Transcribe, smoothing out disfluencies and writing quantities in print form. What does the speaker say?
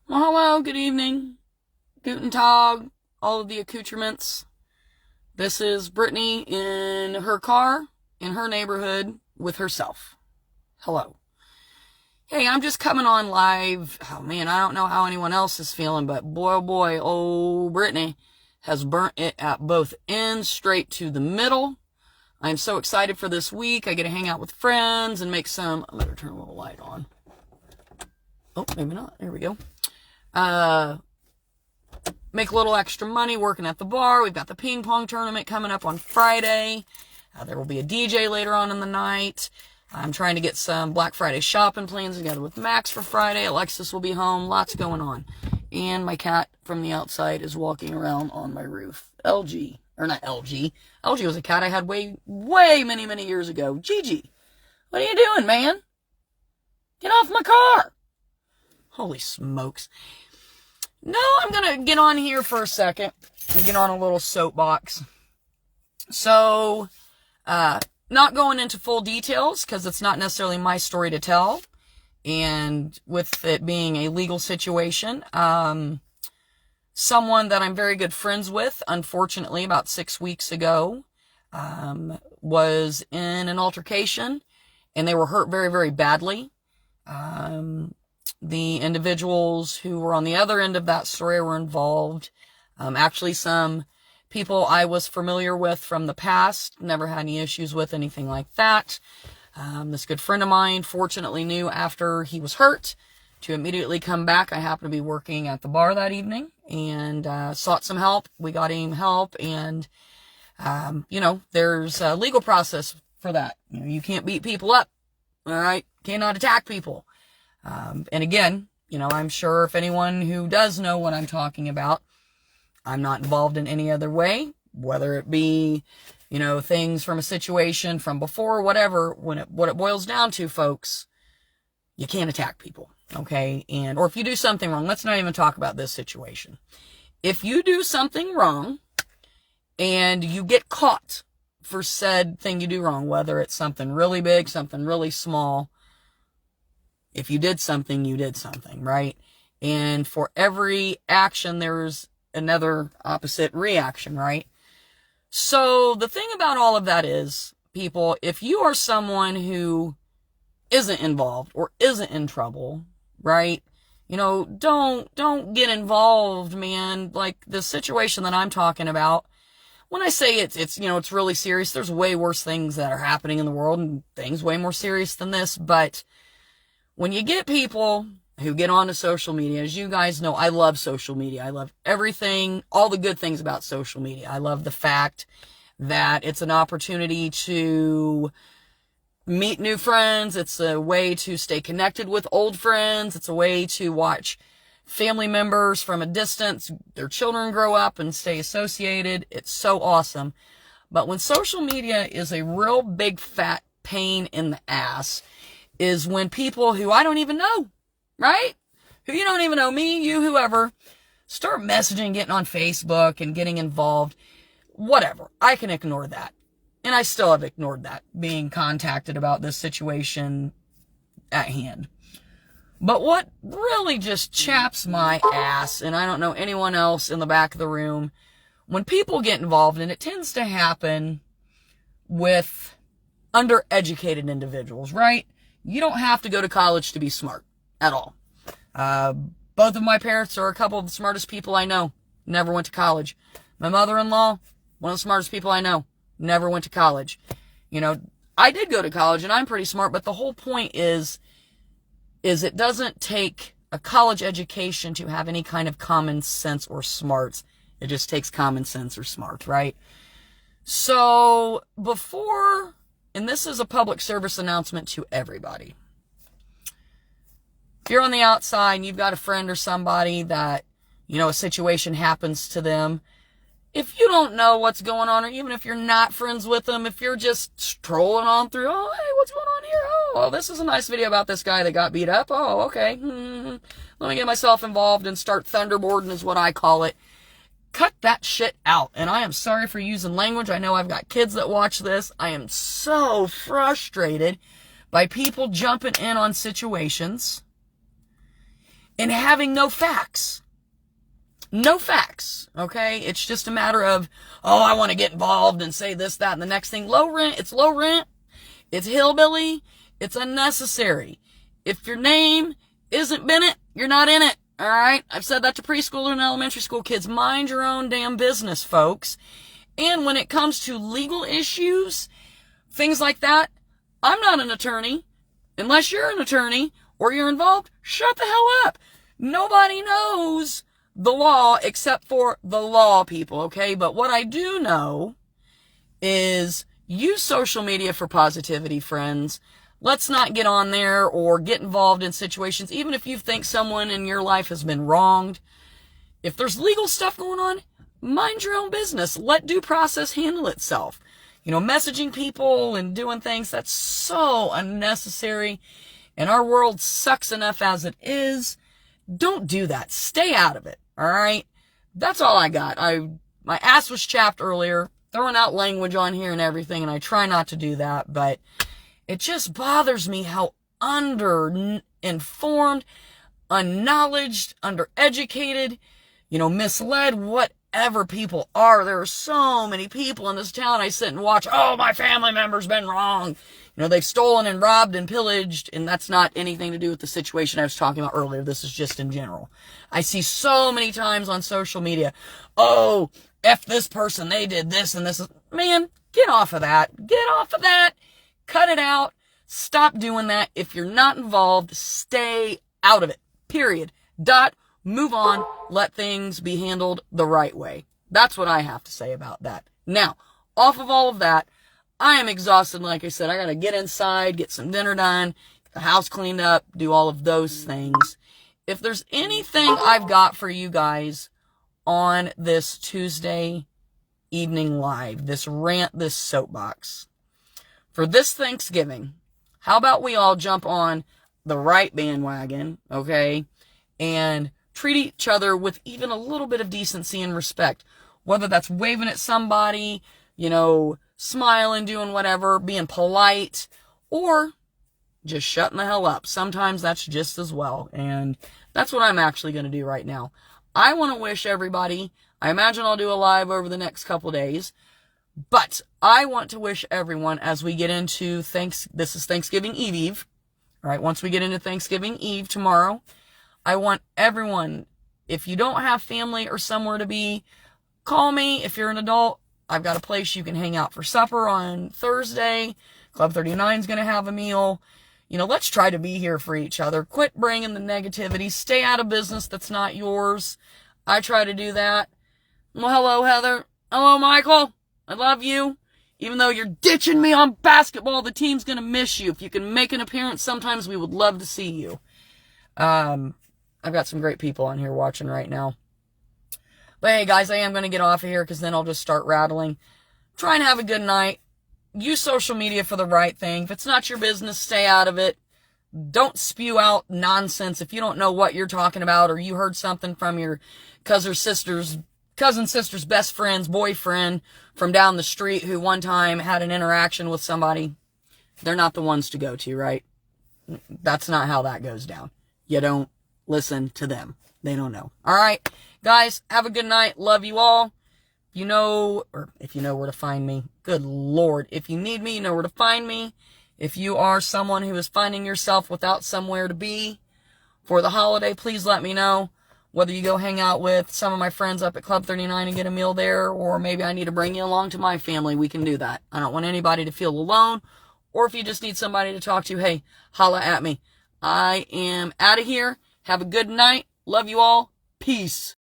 Well, hello, good evening, guten tag, all of the accoutrements. This is Brittany in her car, in her neighborhood, with herself. Hello. Hey, I'm just coming on live. Oh man, I don't know how anyone else is feeling, but boy, oh boy, old Brittany has burnt it at both ends, straight to the middle. I'm so excited for this week. I get to hang out with friends and make some, I better turn a little light on. Oh, maybe not. There we go. Make a little extra money working at the bar. We've got the ping pong tournament coming up on Friday. There will be a DJ later on in the night. I'm trying to get some Black Friday shopping plans together with Max for Friday. Alexis will be home. Lots going on. And my cat from the outside is walking around on my roof. LG. Or not LG. LG was a cat I had way many years ago. Gigi. What are you doing, man? Get off my car. Holy smokes. No, I'm going to get on here for a second and get on a little soapbox. So, not going into full details because it's not necessarily my story to tell. And with it being a legal situation, someone that I'm very good friends with, unfortunately, about 6 weeks ago, was in an altercation and they were hurt very badly. The individuals who were on the other end of that story were involved. Actually, some people I was familiar with from the past, never had any issues with, anything like that. This good friend of mine fortunately knew after he was hurt to immediately come back. I happened to be working at the bar that evening and sought some help. We got him help, and there's a legal process for that. You can't beat people up, all right? Cannot attack people. And again, I'm sure if anyone who does know what I'm talking about, I'm not involved in any other way, whether it be, things from a situation from before, whatever. What it boils down to, folks, you can't attack people, okay? Or if you do something wrong, let's not even talk about this situation. If you do something wrong and you get caught for said thing you do wrong, whether it's something really big, something really small, if you did something, you did something, right? And for every action, there's another opposite reaction, right? So the thing about all of that is, people, if you are someone who isn't involved or isn't in trouble, right? Don't get involved, man. Like the situation that I'm talking about, when I say it's really serious, there's way worse things that are happening in the world and things way more serious than this, but when you get people who get onto social media, as you guys know, I love social media. I love everything, all the good things about social media. I love the fact that it's an opportunity to meet new friends. It's a way to stay connected with old friends. It's a way to watch family members from a distance, their children grow up and stay associated. It's so awesome. But when social media is a real big fat pain in the ass, is when people who I don't even know, right? Who you don't even know, me, you, whoever, start messaging, getting on Facebook and getting involved. Whatever. I can ignore that. And I still have ignored that, being contacted about this situation at hand. But what really just chaps my ass, and I don't know anyone else in the back of the room, when people get involved, and it tends to happen with undereducated individuals, right? You don't have to go to college to be smart at all. Both of my parents are a couple of the smartest people I know. Never went to college. My mother-in-law, one of the smartest people I know. Never went to college. I did go to college and I'm pretty smart, but the whole point is it doesn't take a college education to have any kind of common sense or smarts. It just takes common sense or smart, right? So before, and this is a public service announcement to everybody. If you're on the outside and you've got a friend or somebody that, a situation happens to them, if you don't know what's going on, or even if you're not friends with them, if you're just strolling on through, oh, hey, what's going on here? Oh, well, this is a nice video about this guy that got beat up. Oh, okay. Let me get myself involved and start thunderboarding is what I call it. Cut that shit out. And I am sorry for using language. I know I've got kids that watch this. I am so frustrated by people jumping in on situations and having no facts. No facts, okay? It's just a matter of, oh, I want to get involved and say this, that, and the next thing. Low rent, it's low rent. It's hillbilly. It's unnecessary. If your name isn't Bennett, you're not in it, all right? I've said that to preschool and elementary school kids. Mind your own damn business, folks. And when it comes to legal issues, things like that, I'm not an attorney. Unless you're an attorney or you're involved, shut the hell up. Nobody knows the law except for the law people, okay? But what I do know is use social media for positivity, friends. Let's not get on there or get involved in situations, even if you think someone in your life has been wronged. If there's legal stuff going on, mind your own business. Let due process handle itself. Messaging people and doing things, that's so unnecessary. And our world sucks enough as it is. Don't do that. Stay out of it. All right? That's all I got. My ass was chapped earlier, throwing out language on here and everything, and I try not to do that, but it just bothers me how under-informed, unknowledged, undereducated, misled, whatever people are. There are so many people in this town I sit and watch, oh, my family member's been wrong. They've stolen and robbed and pillaged, and that's not anything to do with the situation I was talking about earlier. This is just in general. I see so many times on social media, oh, F this person, they did this and this. Man, get off of that. Get off of that. Cut it out. Stop doing that. If you're not involved, stay out of it. Period. Dot. Move on. Let things be handled the right way. That's what I have to say about that. Now, off of all of that, I am exhausted. Like I said, I got to get inside, get some dinner done, get the house cleaned up, do all of those things. If there's anything I've got for you guys on this Tuesday evening live, this rant, this soapbox, for this Thanksgiving, how about we all jump on the right bandwagon, okay, and treat each other with even a little bit of decency and respect, whether that's waving at somebody, smiling, doing whatever, being polite, or just shutting the hell up. Sometimes that's just as well, and that's what I'm actually going to do right now. I want to wish everybody, I imagine I'll do a live over the next couple days, but I want to wish everyone as we get into this is Thanksgiving Eve, all right, once we get into Thanksgiving Eve tomorrow, I want everyone, if you don't have family or somewhere to be, call me. If you're an adult, I've got a place you can hang out for supper on Thursday. Club 39 is going to have a meal. Let's try to be here for each other. Quit bringing the negativity. Stay out of business that's not yours. I try to do that. Well, hello, Heather. Hello, Michael. I love you. Even though you're ditching me on basketball, the team's going to miss you. If you can make an appearance, sometimes we would love to see you. I've got some great people on here watching right now. But hey, guys, I am going to get off of here because then I'll just start rattling. Try and have a good night. Use social media for the right thing. If it's not your business, stay out of it. Don't spew out nonsense if you don't know what you're talking about or you heard something from your cousin sister's best friend's boyfriend from down the street who one time had an interaction with somebody. They're not the ones to go to, right? That's not how that goes down. You don't listen to them. They don't know. All right, guys, have a good night. Love you all. If you know where to find me, good Lord. If you need me, you know where to find me. If you are someone who is finding yourself without somewhere to be for the holiday, please let me know. Whether you go hang out with some of my friends up at Club 39 and get a meal there, or maybe I need to bring you along to my family, we can do that. I don't want anybody to feel alone. Or if you just need somebody to talk to, hey, holla at me. I am out of here. Have a good night. Love you all. Peace.